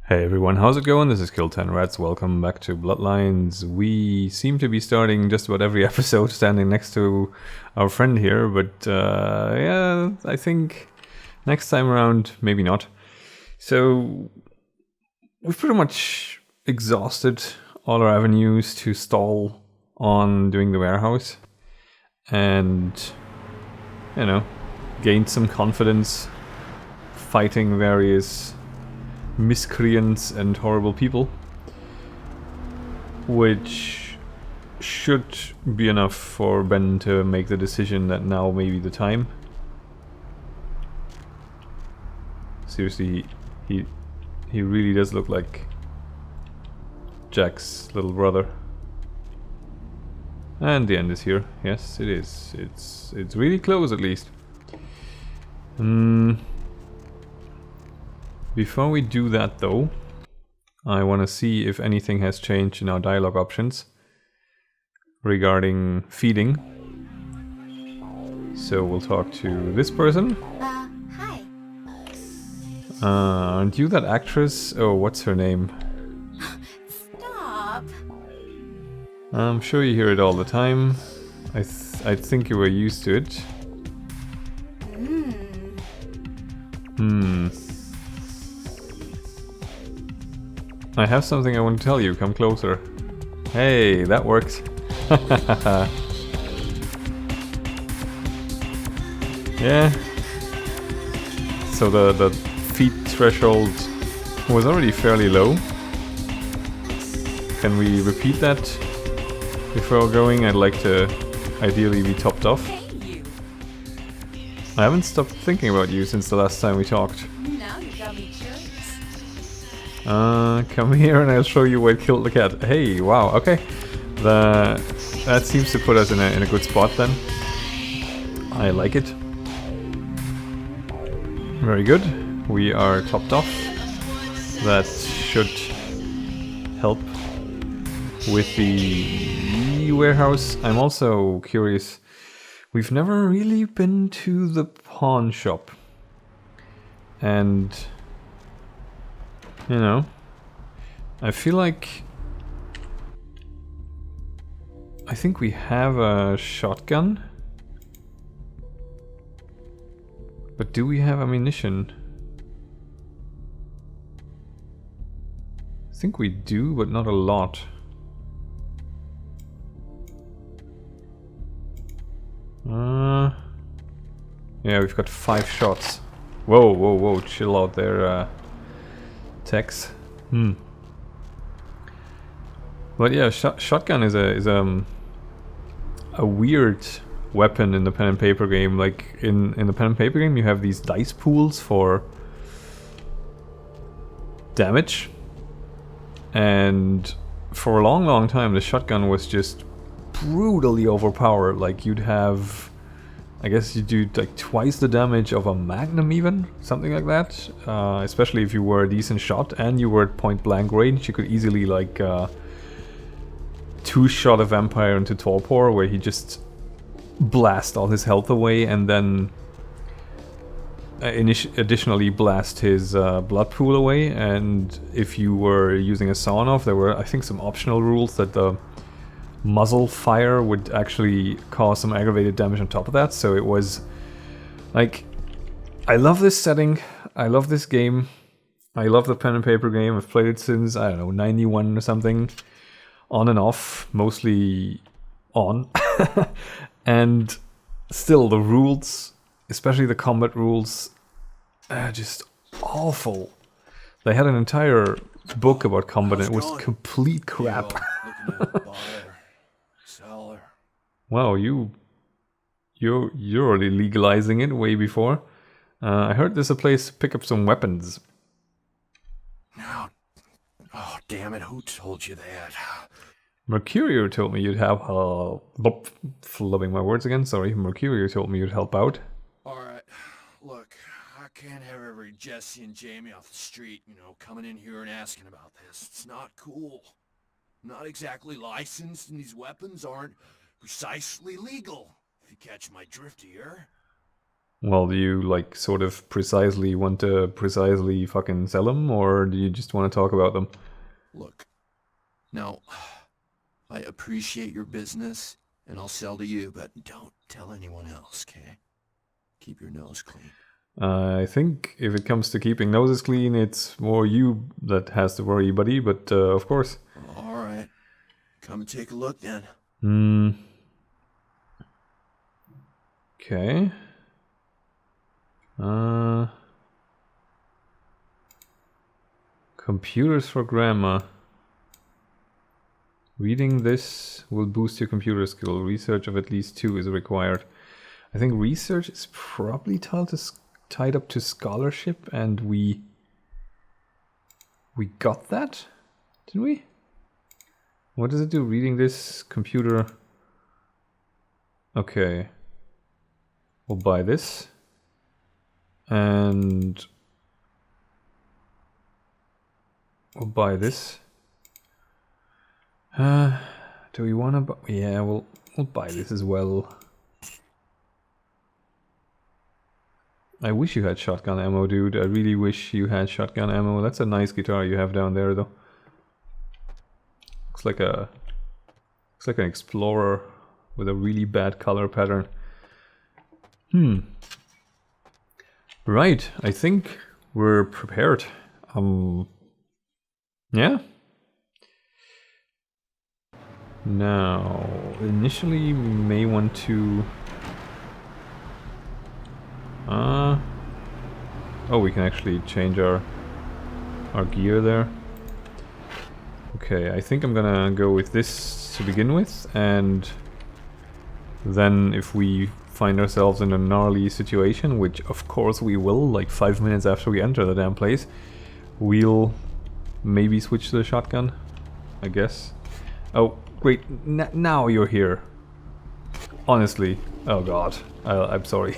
Hey everyone, how's it going? This is Kill10Rats. Welcome back to Bloodlines. We seem to be starting just about every episode standing next to our friend here, but yeah, I think next time around, maybe not. So, we've pretty much exhausted all our avenues to stall on doing the warehouse. And, you know, gained some confidence fighting various miscreants and horrible people, which should be enough for Ben to make the decision that now may be the time. Seriously, he really does look like Jack's little brother. And the end is here. Yes, it is. It's really close, at least. Before we do that, though, I want to see if anything has changed in our dialogue options regarding feeding. So we'll talk to this person. Hi. Aren't you that actress? Oh, what's her name? Stop. I'm sure you hear it all the time. I think you were used to it. I have something I want to tell you. Come closer. Hey, that works. Yeah. So the feed threshold was already fairly low. Can we repeat that before going? I'd like to ideally be topped off. I haven't stopped thinking about you since the last time we talked. Now you got me curious. Come here and I'll show you what killed the cat. Hey, wow, okay. That seems to put us in a good spot then. I like it. Very good. We are topped off. That should help with the warehouse. I'm also curious. We've never really been to the pawn shop. And you know, I feel like I think we have a shotgun. But do we have ammunition? I think we do, but not a lot. Yeah, we've got 5 shots. Whoa, whoa, whoa, chill out there, Tex. But yeah, shotgun is a weird weapon in the pen and paper game. Like in the pen and paper game, you have these dice pools for damage, and for a long time, the shotgun was just brutally overpowered. Like you'd have, I guess you do like twice the damage of a magnum, even something like that. Especially if you were a decent shot and you were at point blank range, you could easily like two-shot a vampire into torpor, where he just blast all his health away and then additionally blast his blood pool away. And if you were using a sawn-off, there were, I think, some optional rules that the muzzle fire would actually cause some aggravated damage on top of that. So it was like, I love this setting, I love this game, I love the pen and paper game. I've played it since, I don't know, 91 or something, on and off, mostly on. And still the rules, especially the combat rules, are just awful. They had an entire book about combat and it was complete crap. Wow, you're already legalizing it way before. I heard there's a place to pick up some weapons. Oh, damn it, who told you that? Mercurio told me you'd have flubbing my words again, sorry. Mercurio told me you'd help out. Alright, look, I can't have every Jesse and Jamie off the street, coming in here and asking about this. It's not cool. I'm not exactly licensed, and these weapons aren't precisely legal, if you catch my drift here. Well, do you like sort of precisely want to precisely fucking sell them, or do you just want to talk about them? Look, now, I appreciate your business, and I'll sell to you, but don't tell anyone else, okay? Keep your nose clean. I think if it comes to keeping noses clean, it's more you that has to worry, buddy, but of course. Alright. Come and take a look then. Okay. Computers for grammar. Reading this will boost your computer skill. Research of at least 2 is required. I think research is probably tied up to scholarship, and we got that? Did we? What does it do? Reading this computer. Okay. We'll buy this. And we'll buy this. Do we want to buy? Yeah, we'll buy this as well. I wish you had shotgun ammo, dude. I really wish you had shotgun ammo. That's a nice guitar you have down there, though. Looks like an explorer with a really bad color pattern. Right, I think we're prepared. Yeah. Now, initially, we may want to. Oh, we can actually change our gear there. Okay, I think I'm gonna go with this to begin with, and then if we find ourselves in a gnarly situation, which of course we will, like 5 minutes after we enter the damn place, we'll maybe switch to the shotgun, I guess. Oh, wait, now you're here. Honestly, oh god, I'm sorry.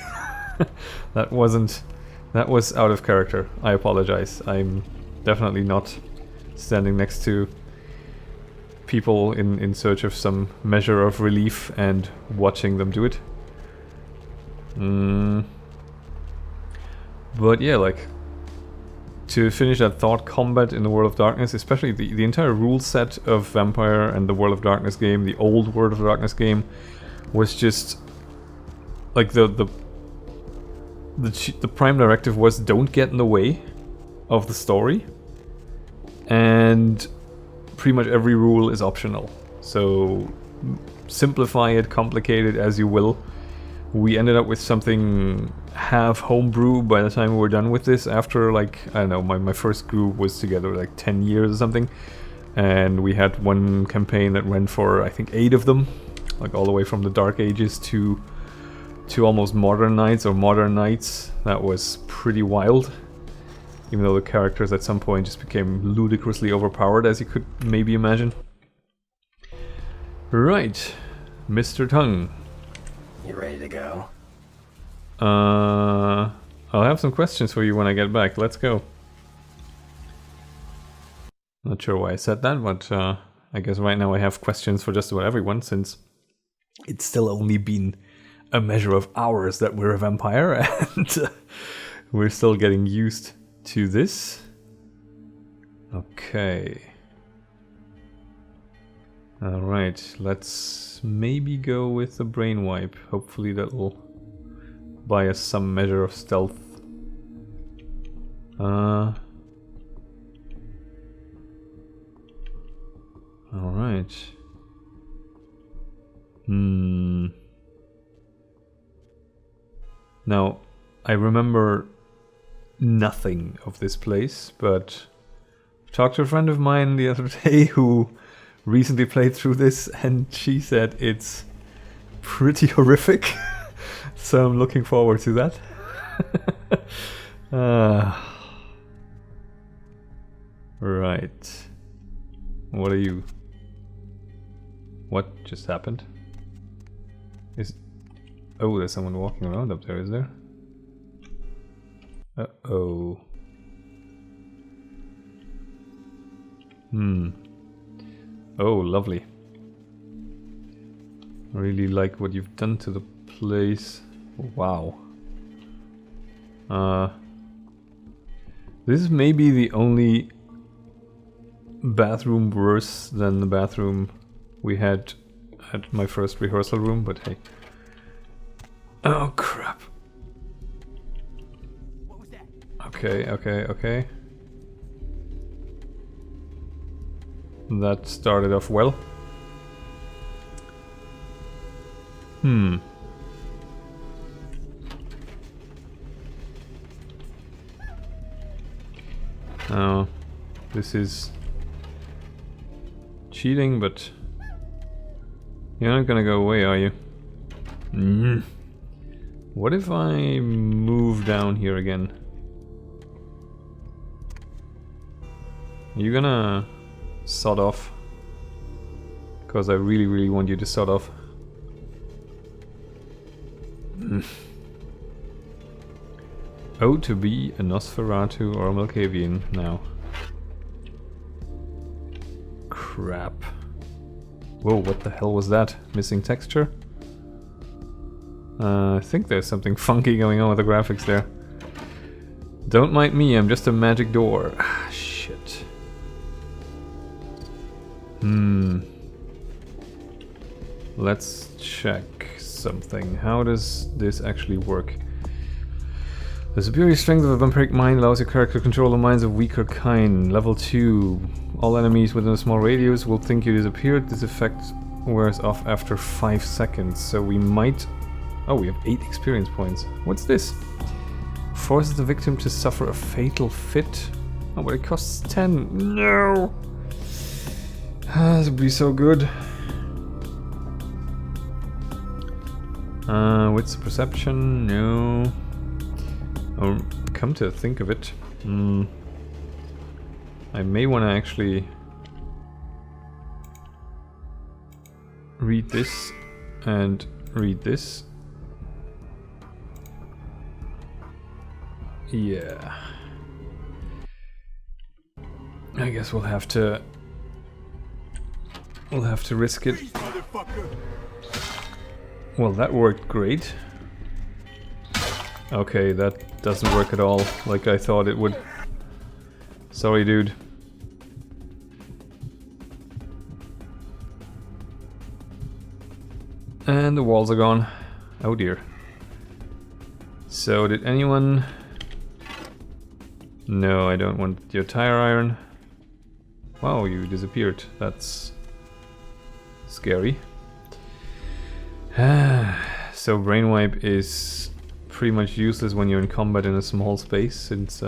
That was out of character. I apologize. I'm definitely not standing next to people in search of some measure of relief and watching them do it. But yeah, like, to finish that thought, combat in the World of Darkness, especially the entire rule set of Vampire and the World of Darkness game, the old World of Darkness game, was just like the prime directive was don't get in the way of the story, and pretty much every rule is optional. So simplify it, complicate it as you will. We ended up with something half homebrew by the time we were done with this, after, like, I don't know, my first group was together like 10 years or something, and we had one campaign that went for I think 8 of them, like all the way from the Dark Ages to almost modern knights or modern knights. That was pretty wild, even though the characters at some point just became ludicrously overpowered, as you could maybe imagine. Right, Mr. Tongue. You ready to go? I'll have some questions for you when I get back. Let's go. Not sure why I said that, but I guess right now I have questions for just about everyone, since it's still only been a measure of hours that we're a vampire, and we're still getting used to this. Okay. Alright, let's maybe go with the brain wipe. Hopefully that'll buy us some measure of stealth. Alright. Now, I remember nothing of this place, but I talked to a friend of mine the other day who recently played through this, and she said it's pretty horrific. So I'm looking forward to that. Right. What are you? What just happened? Oh, there's someone walking around up there, is there? Uh-oh. Oh, lovely. I really like what you've done to the place. Wow. This is maybe the only bathroom worse than the bathroom we had at my first rehearsal room, but hey. Oh crap. Okay. That started off well. Oh, this is cheating, but you're not gonna go away, are you? What if I move down here again? You're gonna sod off, because I really want you to sod off. Oh, to be a Nosferatu or a Malkavian now. Crap. Whoa, what the hell was that? Missing texture? I think there's something funky going on with the graphics there. Don't mind me, I'm just a magic door. Ah, shit. Let's check something. How does this actually work? The superior strength of a vampiric mind allows your character to control the minds of weaker kind. Level 2. All enemies within a small radius will think you disappeared. This effect wears off after 5 seconds. So we might... Oh, we have 8 experience points. What's this? Forces the victim to suffer a fatal fit. Oh, but it costs 10. No! This would be so good. Wits perception? No. Oh, come to think of it, I may want to actually read this and read this. Yeah. I guess we'll have to risk it. Well, that worked great. Okay, that doesn't work at all like I thought it would. Sorry, dude. And the walls are gone. Oh dear. So, did anyone... No, I don't want your tire iron. Wow, you disappeared. That's... scary. So, Brainwipe is pretty much useless when you're in combat in a small space, since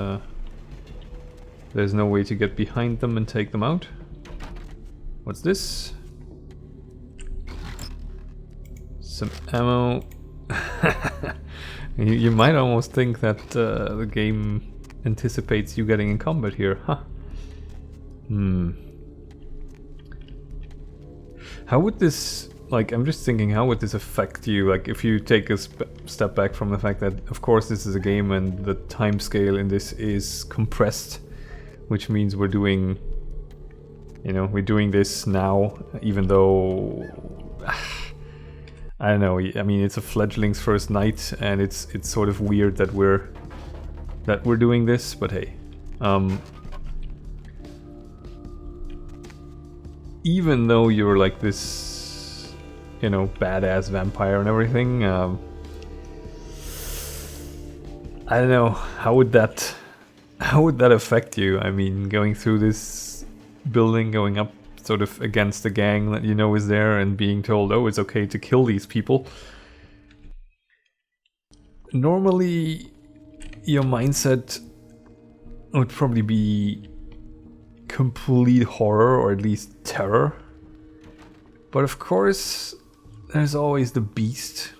there's no way to get behind them and take them out. What's this? Some ammo. You might almost think that the game anticipates you getting in combat here, huh? How would this... Like, I'm just thinking, how would this affect you? Like, if you take a step back from the fact that, of course, this is a game and the time scale in this is compressed, which means we're doing, you know, we're doing this now, even though, I don't know. I mean, it's a fledgling's first night, and it's sort of weird that we're doing this. But hey, even though you're like this, you know, badass vampire and everything, I don't know, how would that affect you? I mean, going through this building, going up sort of against the gang that you know is there, and being told, oh, it's okay to kill these people. Normally, your mindset would probably be complete horror, or at least terror. But of course, there's always the beast,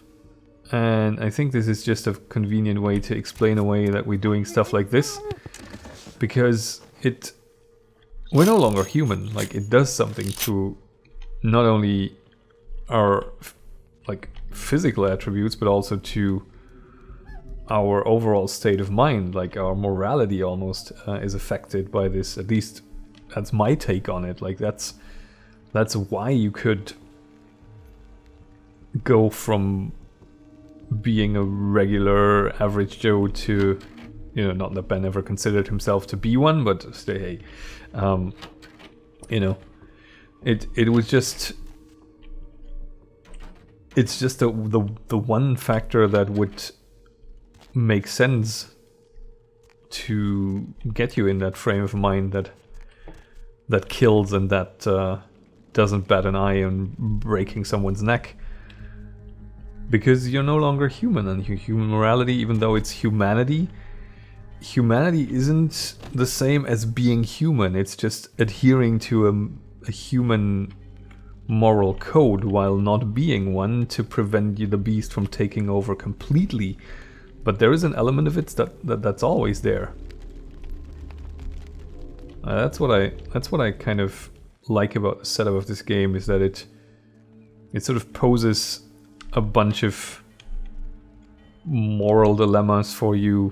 and I think this is just a convenient way to explain away that we're doing stuff like this, because we're no longer human. Like, it does something to not only our like physical attributes, but also to our overall state of mind. Like, our morality almost is affected by this. At least that's my take on it. Like, that's why you could go from being a regular average Joe to You know, not that Ben ever considered himself to be one, but still, hey, you know, it was just, it's just the one factor that would make sense to get you in that frame of mind that kills and that doesn't bat an eye on breaking someone's neck. Because you're no longer human, and human morality, even though it's humanity isn't the same as being human. It's just adhering to a human moral code while not being one, to prevent the beast from taking over completely. But there is an element of it that's always there. That's what I kind of like about the setup of this game, is that it sort of poses a bunch of moral dilemmas for you.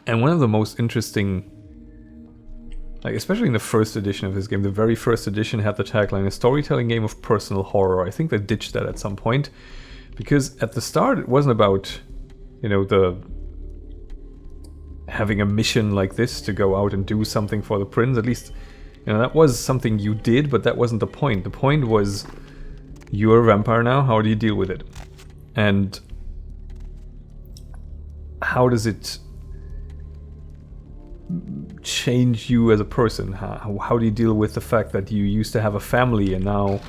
And one of the most interesting, like especially in the first edition of this game, the very first edition had the tagline, a storytelling game of personal horror. I think they ditched that at some point, because at the start it wasn't about, you know, the having a mission like this to go out and do something for the prince. At least, you know, that was something you did, but that wasn't the point. The point was, you're a vampire now, how do you deal with it? And how does it change you as a person? How do you deal with the fact that you used to have a family and now,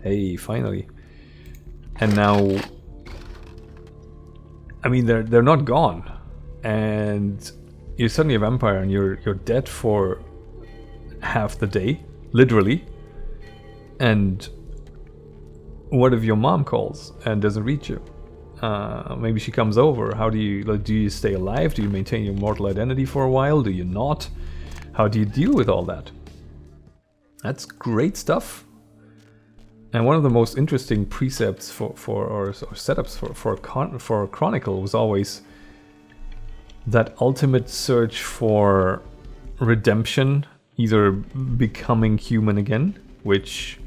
hey, finally. And now, I mean, they're not gone. And you're suddenly a vampire and you're dead for half the day, literally. And what if your mom calls and doesn't reach you? Maybe she comes over. How do you stay alive? Do you maintain your mortal identity for a while? Do you not? How do you deal with all that? That's great stuff. And one of the most interesting precepts or setups for Chronicle was always that ultimate search for redemption, either becoming human again, which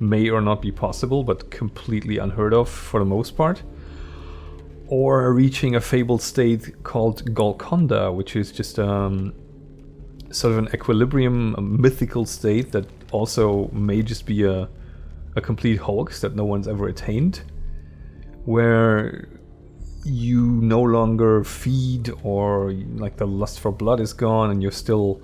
may or not be possible, but completely unheard of for the most part, or reaching a fabled state called Golconda, which is just sort of an equilibrium, a mythical state that also may just be a complete hoax that no one's ever attained, where you no longer feed, or like the lust for blood is gone, and you're sort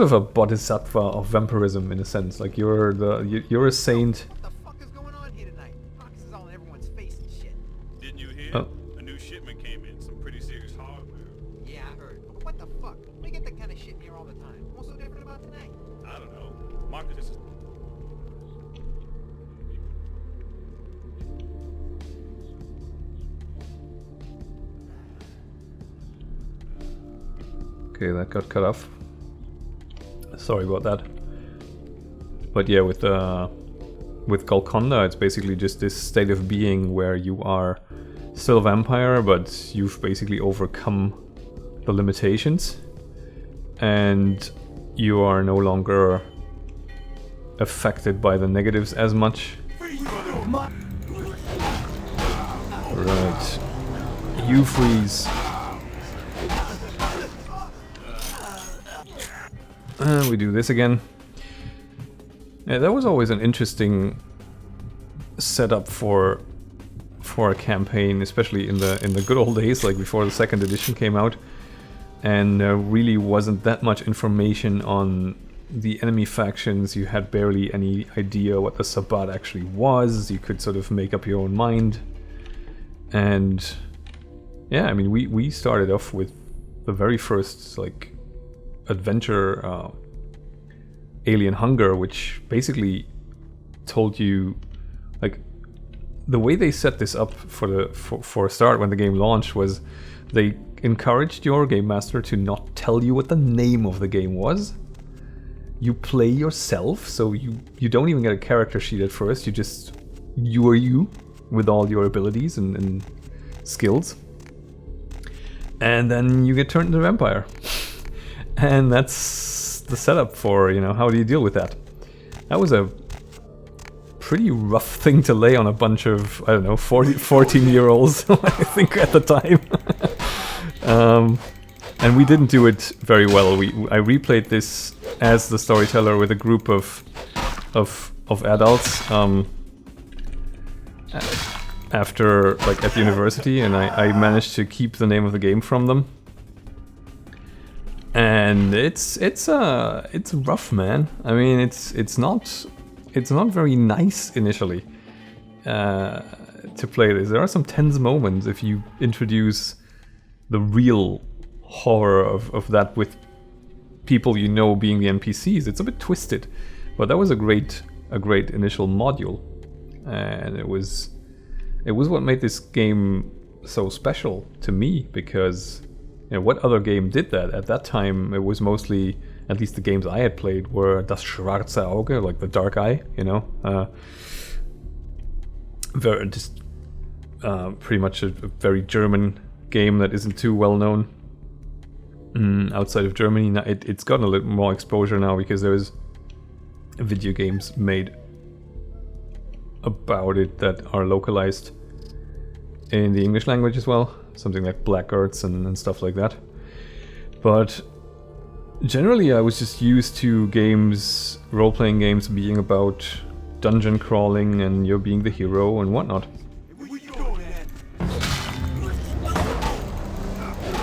of a bodhisattva of vampirism in a sense. Like you're a saint. What the fuck is going on here tonight? Fox is all in everyone's face and shit. Didn't you hear? Oh. A new shipment came in, some pretty serious hardware. Yeah, I heard. But what the fuck? We get that kind of shit in here all the time. What's so different about tonight? I don't know. Marcus is... Okay, that got cut off. Sorry about that. But yeah, with Golconda, it's basically just this state of being where you are still a vampire, but you've basically overcome the limitations, and you are no longer affected by the negatives as much. Right. You freeze. We do this again. Yeah, that was always an interesting setup for a campaign, especially in the good old days, like before the second edition came out, and there really wasn't that much information on the enemy factions. You had barely any idea what the Sabbat actually was. You could sort of make up your own mind. And yeah, I mean, we started off with the very first like adventure, Alien Hunger, which basically told you, like, the way they set this up for a start when the game launched was they encouraged your game master to not tell you what the name of the game was. You play yourself, so you don't even get a character sheet at first. You are you with all your abilities and skills, and then you get turned into a vampire. And that's the setup for, you know, how do you deal with that? That was a pretty rough thing to lay on a bunch of, I don't know, 14-year-olds, I think, at the time. And we didn't do it very well. I replayed this as the storyteller with a group of adults after, like, at the university, and I managed to keep the name of the game from them. And it's rough, man. I mean, it's not very nice initially to play this. There are some tense moments if you introduce the real horror of that with people you know being the NPCs. It's a bit twisted, but that was a great initial module, and it was what made this game so special to me, because you know, what other game did that? At that time, it was mostly, at least the games I had played, were Das Schwarze Auge, like the dark eye, you know? Pretty much a very German game that isn't too well known outside of Germany. Now, it's gotten a little more exposure now because there's video games made about it that are localized in the English language as well. Something like Black Arts and stuff like that. But generally I was just used to games, role-playing games, being about dungeon crawling and you're being the hero and whatnot.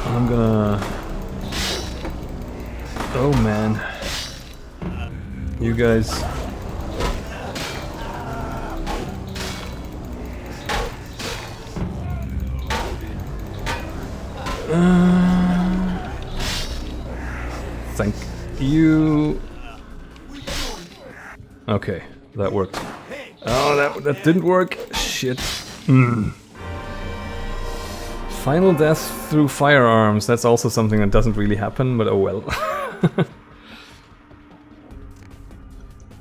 I'm gonna... Oh man. You guys... Thank you. Okay, that worked. Oh, that didn't work. Shit. Final death through firearms. That's also something that doesn't really happen, but oh well.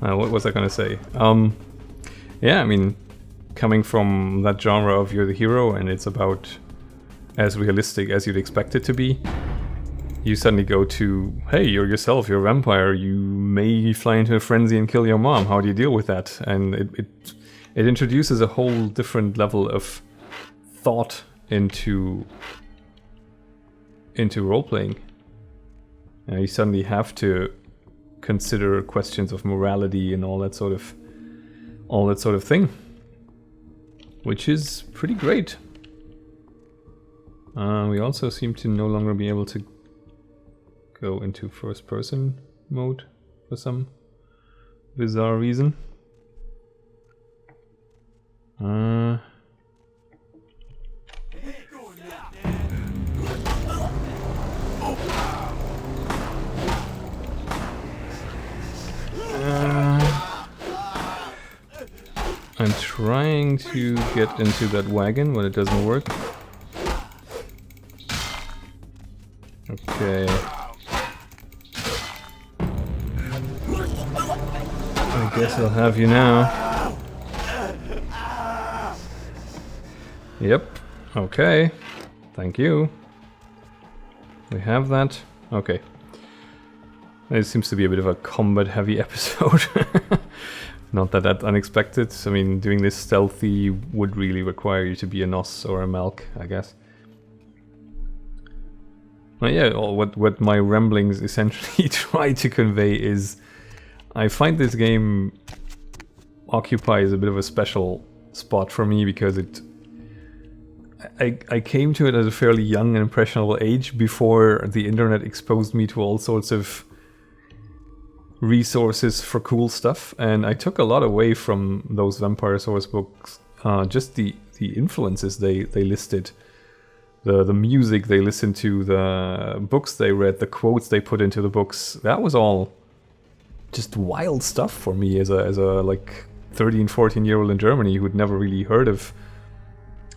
What was I gonna say? Yeah, I mean, coming from that genre of you're the hero and it's about as realistic as you'd expect it to be, you suddenly go to, hey, you're yourself, you're a vampire, you may fly into a frenzy and kill your mom, how do you deal with that? And it introduces a whole different level of thought into role-playing. You suddenly have to consider questions of morality and all that sort of thing, which is pretty great. We also seem to no longer be able to go into first-person mode for some bizarre reason. I'm trying to get into that wagon, but it doesn't work. Okay. I guess I'll have you now. Yep. Okay. Thank you. We have that. Okay. It seems to be a bit of a combat-heavy episode. Not that unexpected. I mean, doing this stealthy would really require you to be a Nos or a Malk, I guess. But yeah, what my ramblings essentially try to convey is I find this game occupies a bit of a special spot for me because I came to it at a fairly young and impressionable age before the internet exposed me to all sorts of resources for cool stuff, and I took a lot away from those vampire source books. Just the influences they listed, the music they listened to, the books they read, the quotes they put into the books. That was all just wild stuff for me as a like 13-14-year-old in Germany who'd never really heard of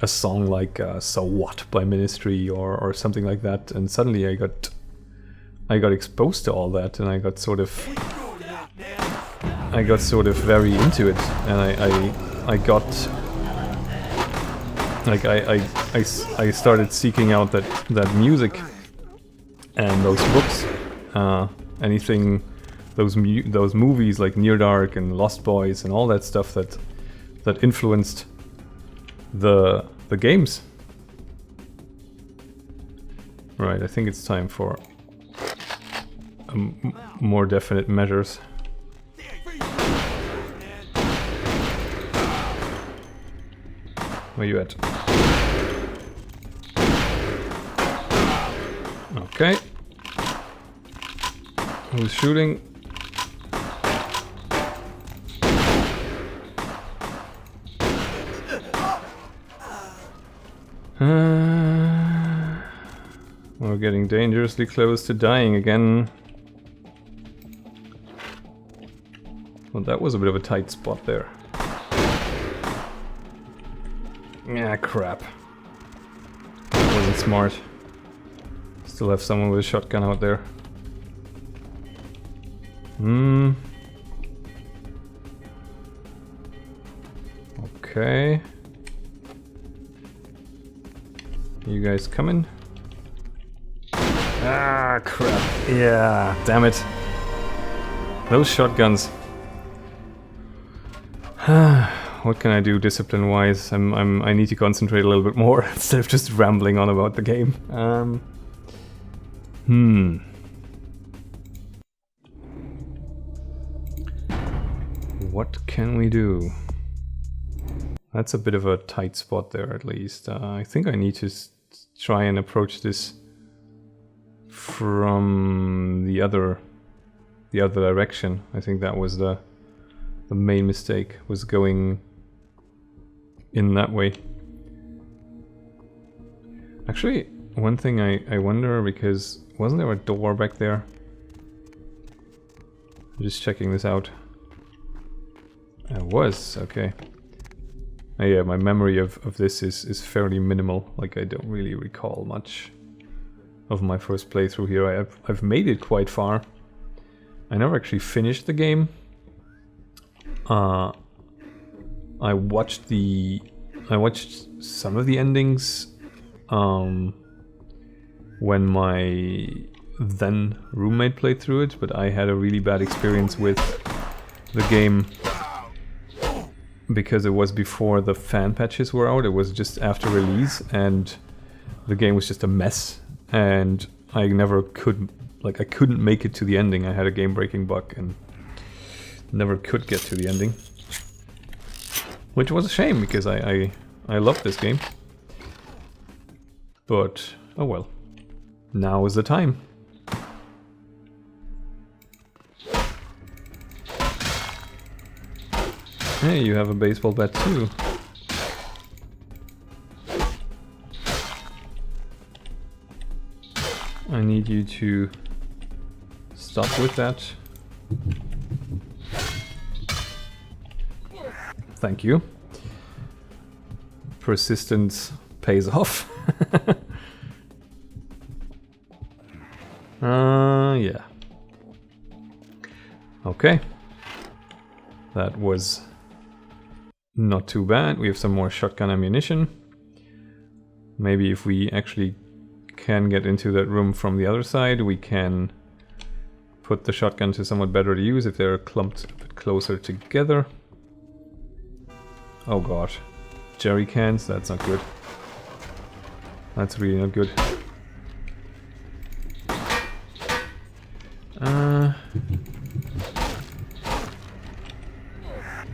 a song like So What by Ministry or something like that, and suddenly I got exposed to all that, and I got sort of very into it, and I started seeking out that music and those books, anything, those movies like Near Dark and Lost Boys and all that stuff that influenced the games. Right, I think it's time for more definite measures. Where you at? Okay. Who's shooting? We're getting dangerously close to dying again. Well, that was a bit of a tight spot there. Ah, crap. That wasn't smart. Still have someone with a shotgun out there. Okay. You guys coming? Ah, crap. Yeah, damn it. Those shotguns. What can I do discipline-wise? I need to concentrate a little bit more instead of just rambling on about the game. What can we do? That's a bit of a tight spot there, at least. I think I need to try and approach this from the other direction. I think that was the main mistake, was going in that way. Actually, one thing I wonder, because wasn't there a door back there? I'm just checking this out. It was, okay. Yeah, my memory of this is fairly minimal. Like, I don't really recall much of my first playthrough here. I've made it quite far. I never actually finished the game. I watched some of the endings when my then roommate played through it, but I had a really bad experience with the game because it was before the fan patches were out. It was just after release, and the game was just a mess, and I never could, like, I couldn't make it to the ending. I had a game-breaking bug and never could get to the ending, which was a shame because I loved this game. But oh well, now is the time. Hey, you have a baseball bat too. I need you to stop with that. Thank you. Persistence pays off. Yeah. Okay. That was not too bad. We have some more shotgun ammunition. Maybe if we actually can get into that room from the other side, we can put the shotgun to somewhat better use if they're clumped a bit closer together. Oh gosh. Jerry cans, that's not good. That's really not good.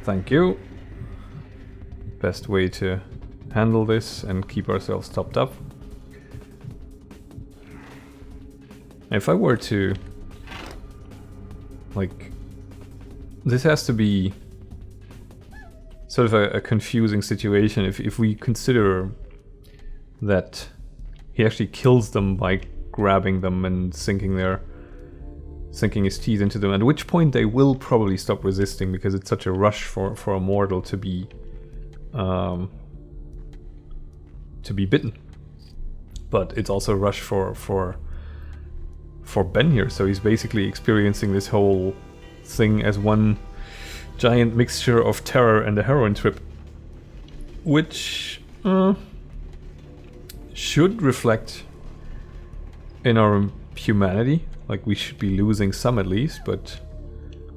Thank you. Best way to handle this and keep ourselves topped up. If I were to, like, this has to be sort of a confusing situation if we consider that he actually kills them by grabbing them and sinking his teeth into them, at which point they will probably stop resisting because it's such a rush for a mortal to be bitten. But it's also a rush for Ben here, so he's basically experiencing this whole thing as one giant mixture of terror and a heroin trip, which should reflect in our humanity. Like, we should be losing some at least, but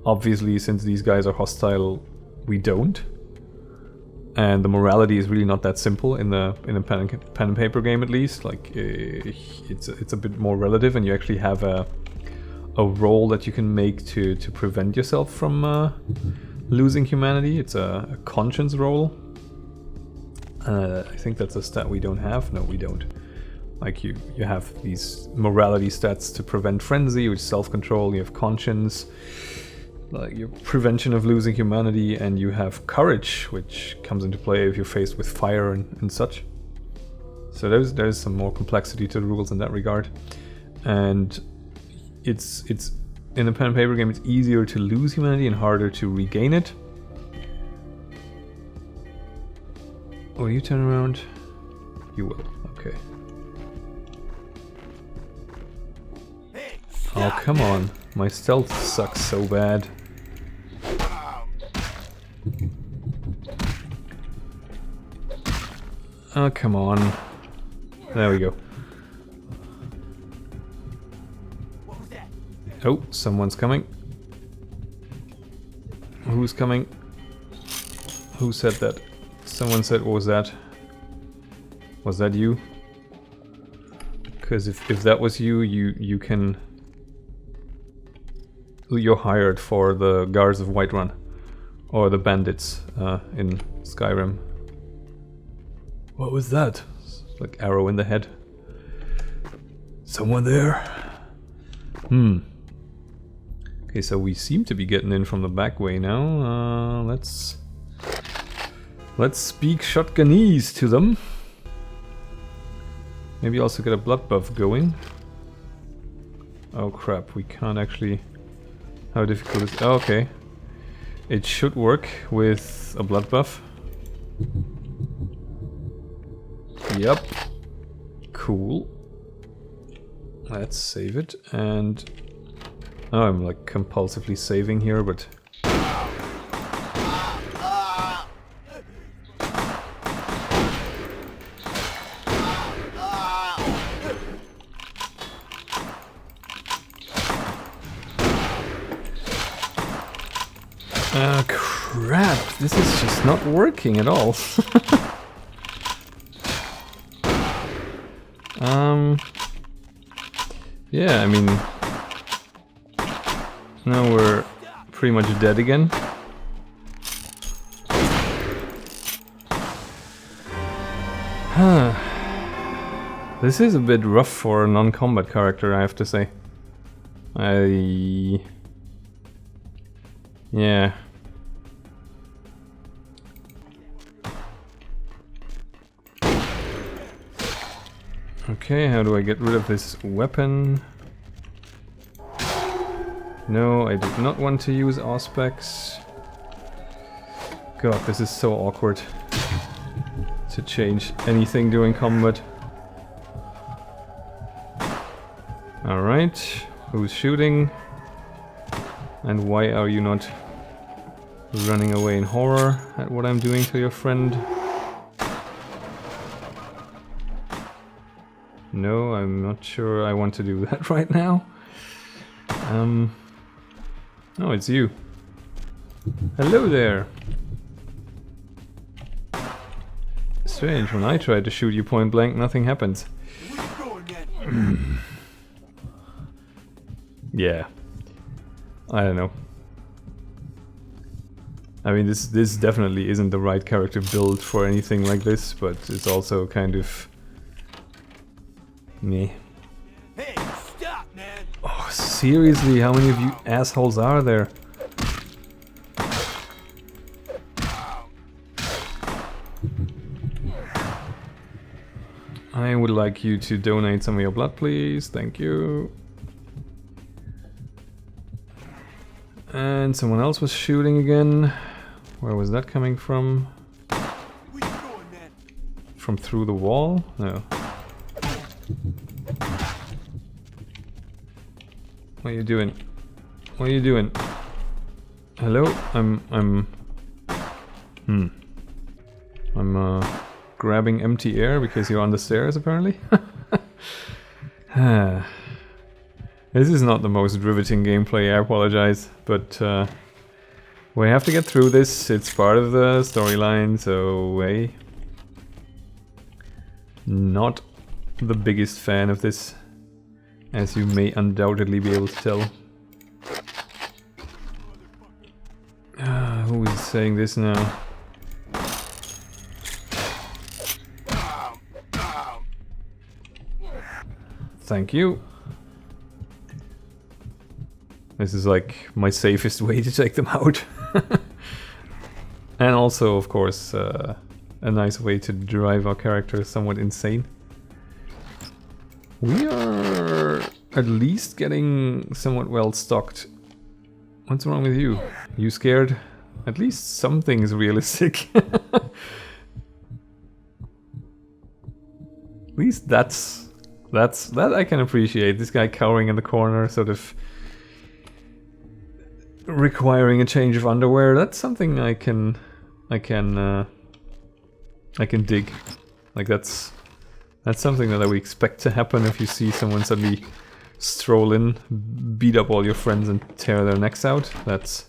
obviously since these guys are hostile, we don't. and the morality is really not that simple in a pen and paper game, at least. Like it's a bit more relative, and you actually have a roll that you can make to prevent yourself from losing humanity. It's a conscience roll. I think that's a stat we don't have. No, we don't. Like you have these morality stats to prevent frenzy, which is self-control. You have conscience, like your prevention of losing humanity, and you have courage, which comes into play if you're faced with fire and such. So there's some more complexity to the rules in that regard, and it's in a pen and paper game. It's easier to lose humanity and harder to regain it. Will you turn around? You will. Okay. Oh, come on. My stealth sucks so bad. Oh, come on. There we go. Oh, someone's coming. Who's coming? Who said that? Someone said, what was that? Was that you? Because if that was you, you can... You're hired for the guards of Whiterun. Or the bandits in Skyrim. What was that? Like arrow in the head. Someone there? Okay, so we seem to be getting in from the back way now. Let's speak shotgunese to them. Maybe also get a blood buff going. Oh crap, we can't actually... How difficult is... Oh, okay. It should work with a blood buff. Yep. Cool. Let's save it, and... Oh, I'm like compulsively saving here, but... Crap, this is just not working at all. Yeah, I mean... Now we're pretty much dead again. This is a bit rough for a non-combat character, I have to say. Yeah. Okay, how do I get rid of this weapon? No, I did not want to use Auspex. God, this is so awkward to change anything during combat. Alright, who's shooting? And why are you not running away in horror at what I'm doing to your friend? No, I'm not sure I want to do that right now. Oh, it's you. Hello there. Strange, when I try to shoot you point blank, nothing happens. Yeah. I don't know. I mean, this definitely isn't the right character build for anything like this, but it's also kind of... meh. Hey, stop, man! Oh, seriously, how many of you assholes are there? I would like you to donate some of your blood, please. Thank you. And someone else was shooting again. Where was that coming from? From through the wall? No. What are you doing? What are you doing? Hello? I'm grabbing empty air because you're on the stairs, apparently. This is not the most riveting gameplay, I apologize, but We have to get through this. It's part of the storyline, so hey. Not the biggest fan of this, as you may undoubtedly be able to tell. Who is saying this now? Thank you. This is like my safest way to take them out. And also, of course, a nice way to drive our character somewhat insane. We are at least getting somewhat well stocked. What's wrong with you? You scared? At least something is realistic. At least that I can appreciate. This guy cowering in the corner, sort of requiring a change of underwear. That's something I can dig. Like that's something that I would expect to happen if you see someone suddenly stroll in, beat up all your friends and tear their necks out. That's...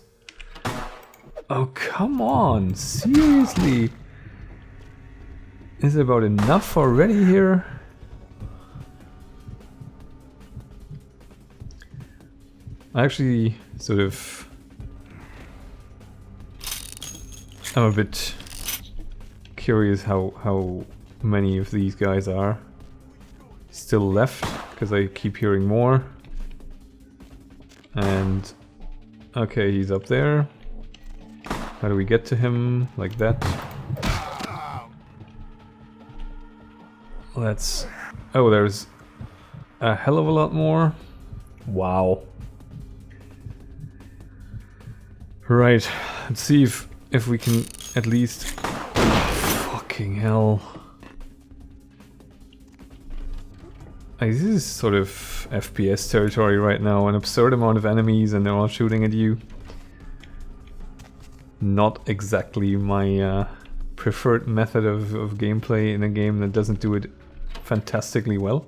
Oh, come on! Seriously? Is it about enough already here? I actually sort of... I'm a bit curious how many of these guys are still left, because I keep hearing more. And... okay, he's up there. How do we get to him? Like that. Let's... oh, there's a hell of a lot more. Wow. Right, let's see if we can at least... fucking hell. Like, this is sort of FPS territory right now, an absurd amount of enemies and they're all shooting at you. Not exactly my preferred method of gameplay in a game that doesn't do it fantastically well.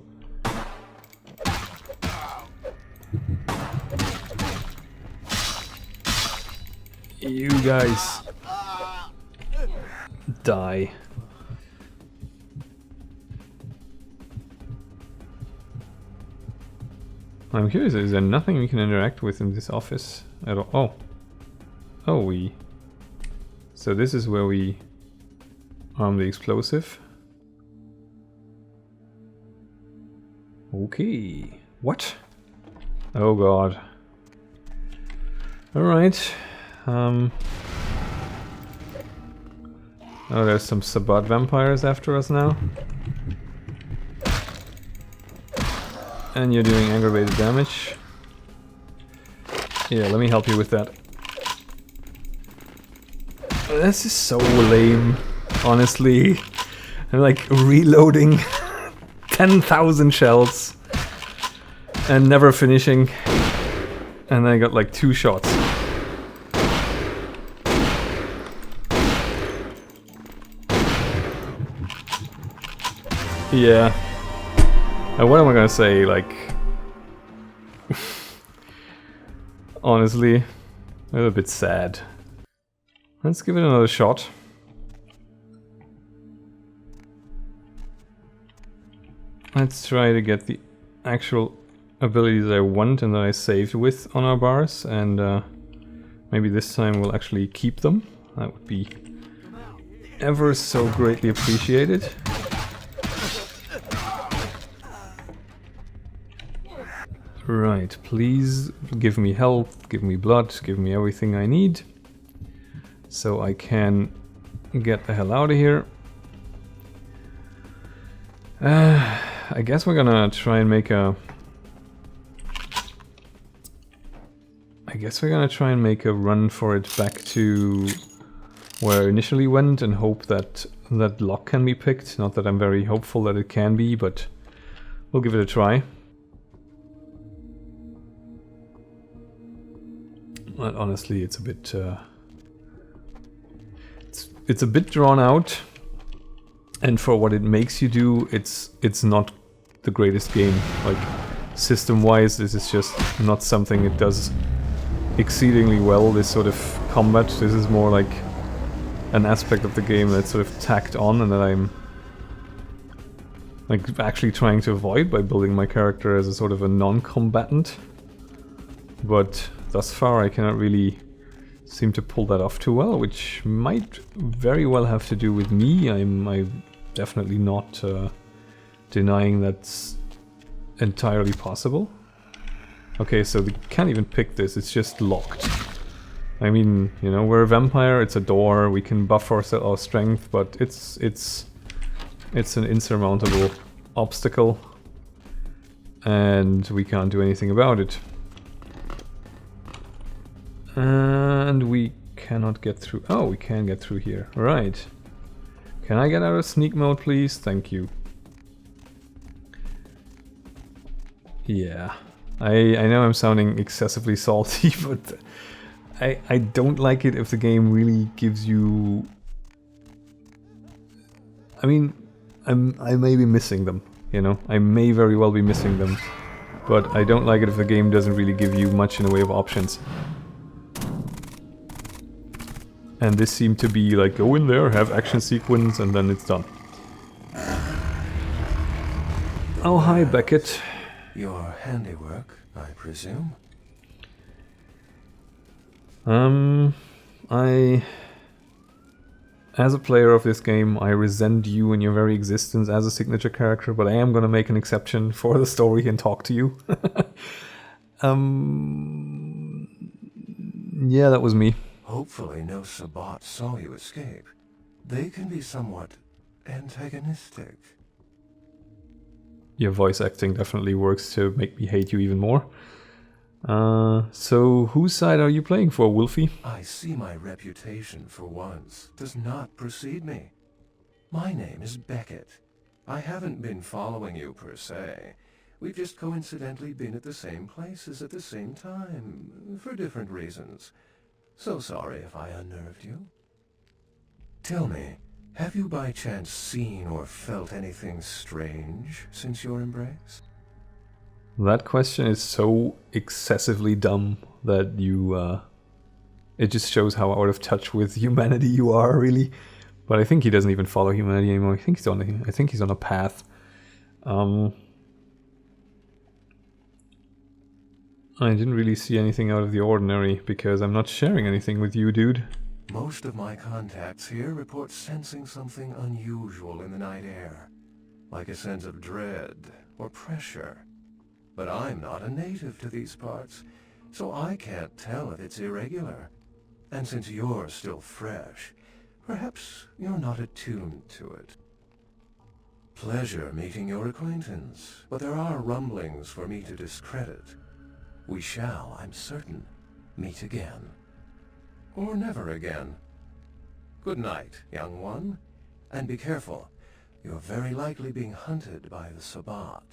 You guys die. I'm curious, is there nothing we can interact with in this office at all? Oh. Oh, we... so this is where we arm the explosive. Okay. What? Oh god. Alright. Oh, there's some Sabbat vampires after us now. And you're doing aggravated damage. Yeah, let me help you with that. This is so lame, honestly. I'm like reloading 10,000 shells and never finishing. And I got like 2 shots. Yeah. What am I gonna say, like... honestly, a little bit sad. Let's give it another shot. Let's try to get the actual abilities I want and that I saved with on our bars, and maybe this time we'll actually keep them. That would be ever so greatly appreciated. Right, please give me health, give me blood, give me everything I need, so I can get the hell out of here. I guess we're gonna try and make a... run for it back to where I initially went and hope that that lock can be picked. Not that I'm very hopeful that it can be, but we'll give it a try. But honestly, it's a bit it's a bit drawn out, and for what it makes you do, it's not the greatest game. Like, system-wise, this is just not something it does exceedingly well, this sort of combat. This is more like an aspect of the game that's sort of tacked on and that I'm like actually trying to avoid by building my character as a sort of a non-combatant. But thus far I cannot really seem to pull that off too well, which might very well have to do with me. I'm definitely not denying that's entirely possible. Okay, so we can't even pick this, it's just locked. I mean, you know, we're a vampire, it's a door, we can buff our strength, but it's an insurmountable obstacle, and we can't do anything about it. And we cannot get through. Oh, we can get through here. Right. Can I get out of sneak mode, please? Thank you. Yeah. I know I'm sounding excessively salty, but I don't like it if the game really gives you... I mean, I may be missing them, you know? I may very well be missing them. But I don't like it if the game doesn't really give you much in the way of options. And this seemed to be like, go in there, have action sequence, and then it's done. Oh, hi, Beckett. Your handiwork, I presume? As a player of this game, I resent you and your very existence as a signature character, but I am gonna make an exception for the story and talk to you. Yeah, that was me. Hopefully no Sabbat saw you escape. They can be somewhat antagonistic. Your voice acting definitely works to make me hate you even more. So whose side are you playing for, Wolfie? I see my reputation for once does not precede me. My name is Beckett. I haven't been following you per se. We've just coincidentally been at the same places at the same time, for different reasons. So sorry if I unnerved you. Tell me, have you by chance seen or felt anything strange since your embrace? That question is so excessively dumb that you, it just shows how out of touch with humanity you are, really. But I think he doesn't even follow humanity anymore. I think he's on a path. I didn't really see anything out of the ordinary, because I'm not sharing anything with you, dude. Most of my contacts here report sensing something unusual in the night air, like a sense of dread or pressure. But I'm not a native to these parts, so I can't tell if it's irregular. And since you're still fresh, perhaps you're not attuned to it. Pleasure meeting your acquaintance, but there are rumblings for me to discredit. We shall, I'm certain, meet again. Or never again. Good night, young one, and be careful. You're very likely being hunted by the Sabbat.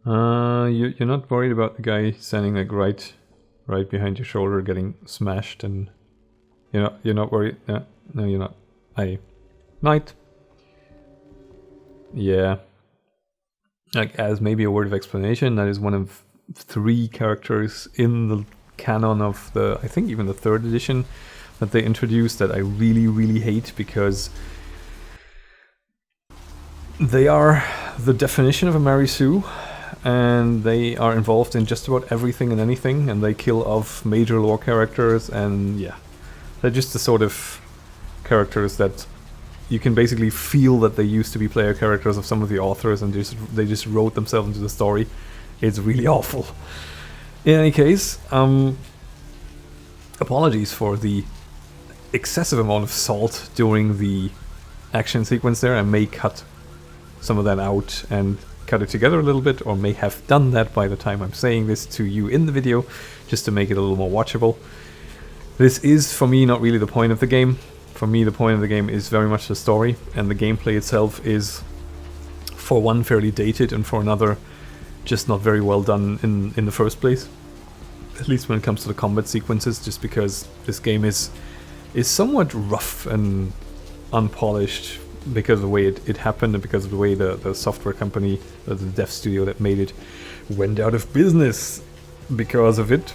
You're not worried about the guy standing like right behind your shoulder getting smashed, and you're not worried. No, you're not. Night. Yeah. Like, as maybe a word of explanation, that is one of 3 characters in the canon of the, I think even the 3rd edition that they introduced, that I really, really hate, because they are the definition of a Mary Sue, and they are involved in just about everything and anything, and they kill off major lore characters, and yeah, they're just the sort of characters that you can basically feel that they used to be player characters of some of the authors, and they just wrote themselves into the story. It's really awful. In any case, apologies for the excessive amount of salt during the action sequence there. I may cut some of that out and cut it together a little bit, or may have done that by the time I'm saying this to you in the video, just to make it a little more watchable. This is, for me, not really the point of the game. For me, the point of the game is very much the story, and the gameplay itself is, for one, fairly dated, and for another, just not very well done in the first place. At least when it comes to the combat sequences, just because this game is somewhat rough and unpolished because of the way it happened, and because of the way the software company, the dev studio that made it, went out of business. because of it.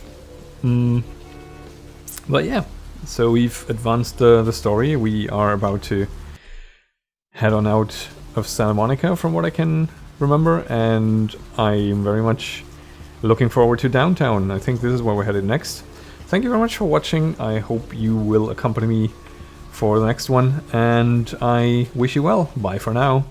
But yeah, so we've advanced the story. We are about to head on out of Santa Monica from what I can remember, and I'm very much looking forward to downtown. I think this is where we're headed next. Thank you very much for watching. I hope you will accompany me for the next one, and I wish you well. Bye for now.